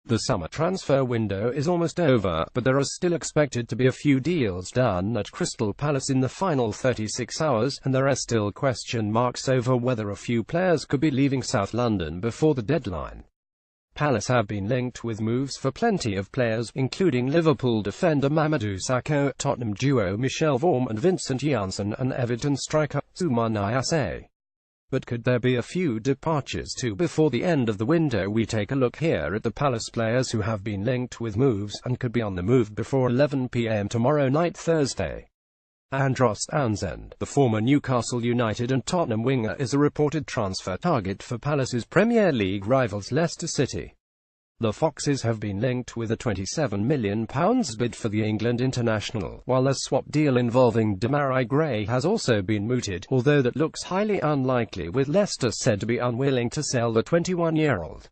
The summer transfer window is almost over, but there are still expected to be a few deals done at Crystal Palace in the final 36 hours, and there are still question marks over whether a few players could be leaving South London before the deadline. Palace have been linked with moves for plenty of players, including Liverpool defender Mamadou Sakho, Tottenham duo Michel Vorm and Vincent Janssen, and Everton striker Ousmane Niasse. But could there be a few departures too before the end of the window? We take a look here at the Palace players who have been linked with moves, and could be on the move before 11 p.m. tomorrow night Thursday. Andros Townsend, the former Newcastle United and Tottenham winger, is a reported transfer target for Palace's Premier League rivals Leicester City. The Foxes have been linked with a £27 million bid for the England international, while a swap deal involving Demarai Gray has also been mooted, although that looks highly unlikely, with Leicester said to be unwilling to sell the 21-year-old.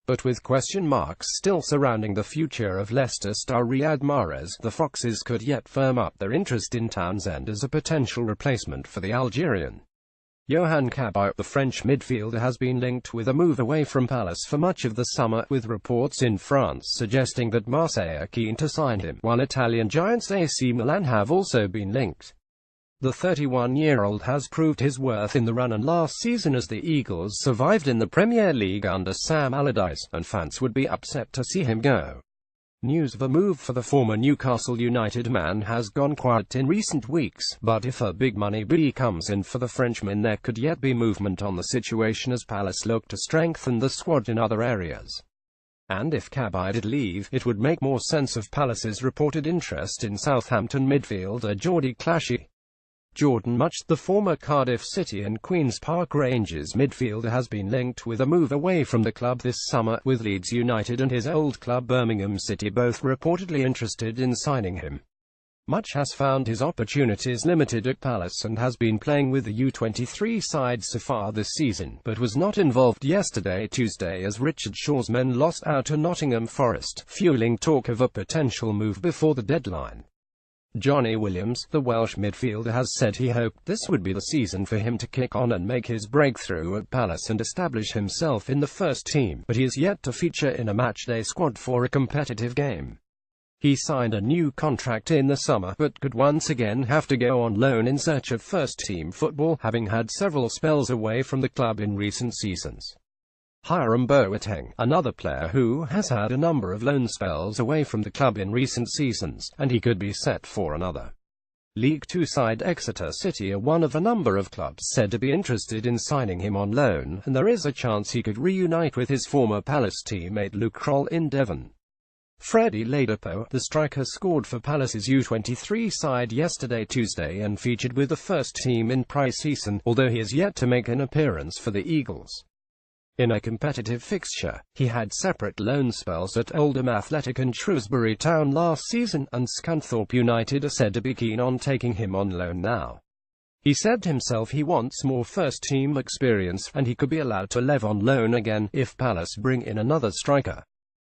But with question marks still surrounding the future of Leicester star Riyad Mahrez, the Foxes could yet firm up their interest in Townsend as a potential replacement for the Algerian. Yohan Cabaye, the French midfielder, has been linked with a move away from Palace for much of the summer, with reports in France suggesting that Marseille are keen to sign him, while Italian giants AC Milan have also been linked. The 31-year-old has proved his worth in the run-in last season as the Eagles survived in the Premier League under Sam Allardyce, and fans would be upset to see him go. News of a move for the former Newcastle United man has gone quiet in recent weeks, but if a big money bid comes in for the Frenchman, there could yet be movement on the situation as Palace look to strengthen the squad in other areas. And if Cabaye did leave, it would make more sense of Palace's reported interest in Southampton midfielder Jordy Clashie. Jordan Much, the former Cardiff City and Queen's Park Rangers midfielder, has been linked with a move away from the club this summer, with Leeds United and his old club Birmingham City both reportedly interested in signing him. Much has found his opportunities limited at Palace and has been playing with the U23 side so far this season, but was not involved yesterday Tuesday as Richard Shaw's men lost out to Nottingham Forest, fueling talk of a potential move before the deadline. Johnny Williams, the Welsh midfielder, has said he hoped this would be the season for him to kick on and make his breakthrough at Palace and establish himself in the first team, but he is yet to feature in a matchday squad for a competitive game. He signed a new contract in the summer, but could once again have to go on loan in search of first-team football, having had several spells away from the club in recent seasons. Hiram Boateng, another player who has had a number of loan spells away from the club in recent seasons, and he could be set for another. League Two side Exeter City are one of a number of clubs said to be interested in signing him on loan, and there is a chance he could reunite with his former Palace teammate Luke Kroll in Devon. Freddie Ladapo, the striker, scored for Palace's U23 side yesterday Tuesday and featured with the first team in pre-season, although he has yet to make an appearance for the Eagles. In a competitive fixture, he had separate loan spells at Oldham Athletic and Shrewsbury Town last season, and Scunthorpe United are said to be keen on taking him on loan now. He said himself he wants more first-team experience, and he could be allowed to leave on loan again if Palace bring in another striker.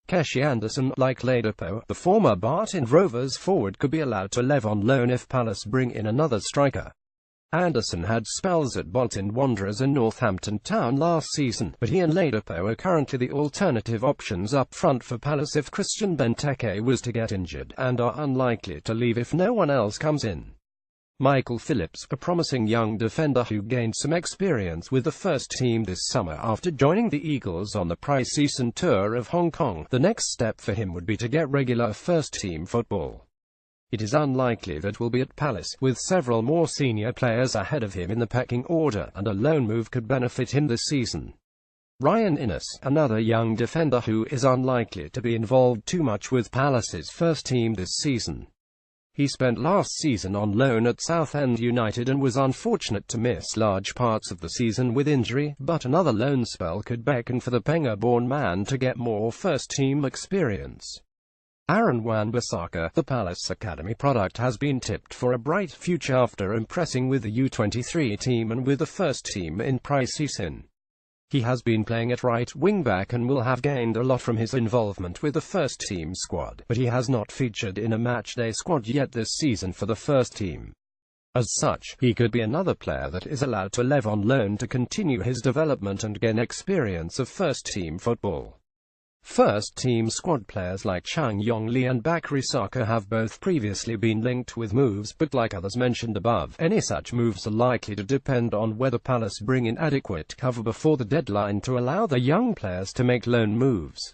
Keshi Anderson, like Ladapo, the former Barton Rovers forward, could be allowed to leave on loan if Palace bring in another striker. Anderson had spells at Bolton Wanderers and Northampton Town last season, but he and Ladapo are currently the alternative options up front for Palace if Christian Benteke was to get injured, and are unlikely to leave if no one else comes in. Michael Phillips, a promising young defender who gained some experience with the first team this summer after joining the Eagles on the pre-season tour of Hong Kong, the next step for him would be to get regular first-team football. It is unlikely that will be at Palace, with several more senior players ahead of him in the pecking order, and a loan move could benefit him this season. Ryan Innes, another young defender who is unlikely to be involved too much with Palace's first team this season. He spent last season on loan at Southend United and was unfortunate to miss large parts of the season with injury, but another loan spell could beckon for the Penga-born man to get more first-team experience. Aaron Wan-Bissaka, the Palace Academy product, has been tipped for a bright future after impressing with the U23 team and with the first team in pre-season. He has been playing at right wing-back and will have gained a lot from his involvement with the first-team squad, but he has not featured in a matchday squad yet this season for the first team. As such, he could be another player that is allowed to leave on loan to continue his development and gain experience of first-team football. First-team squad players like Chang Yong Lee and Bakary Saka have both previously been linked with moves, but like others mentioned above, any such moves are likely to depend on whether Palace bring in adequate cover before the deadline to allow the young players to make loan moves.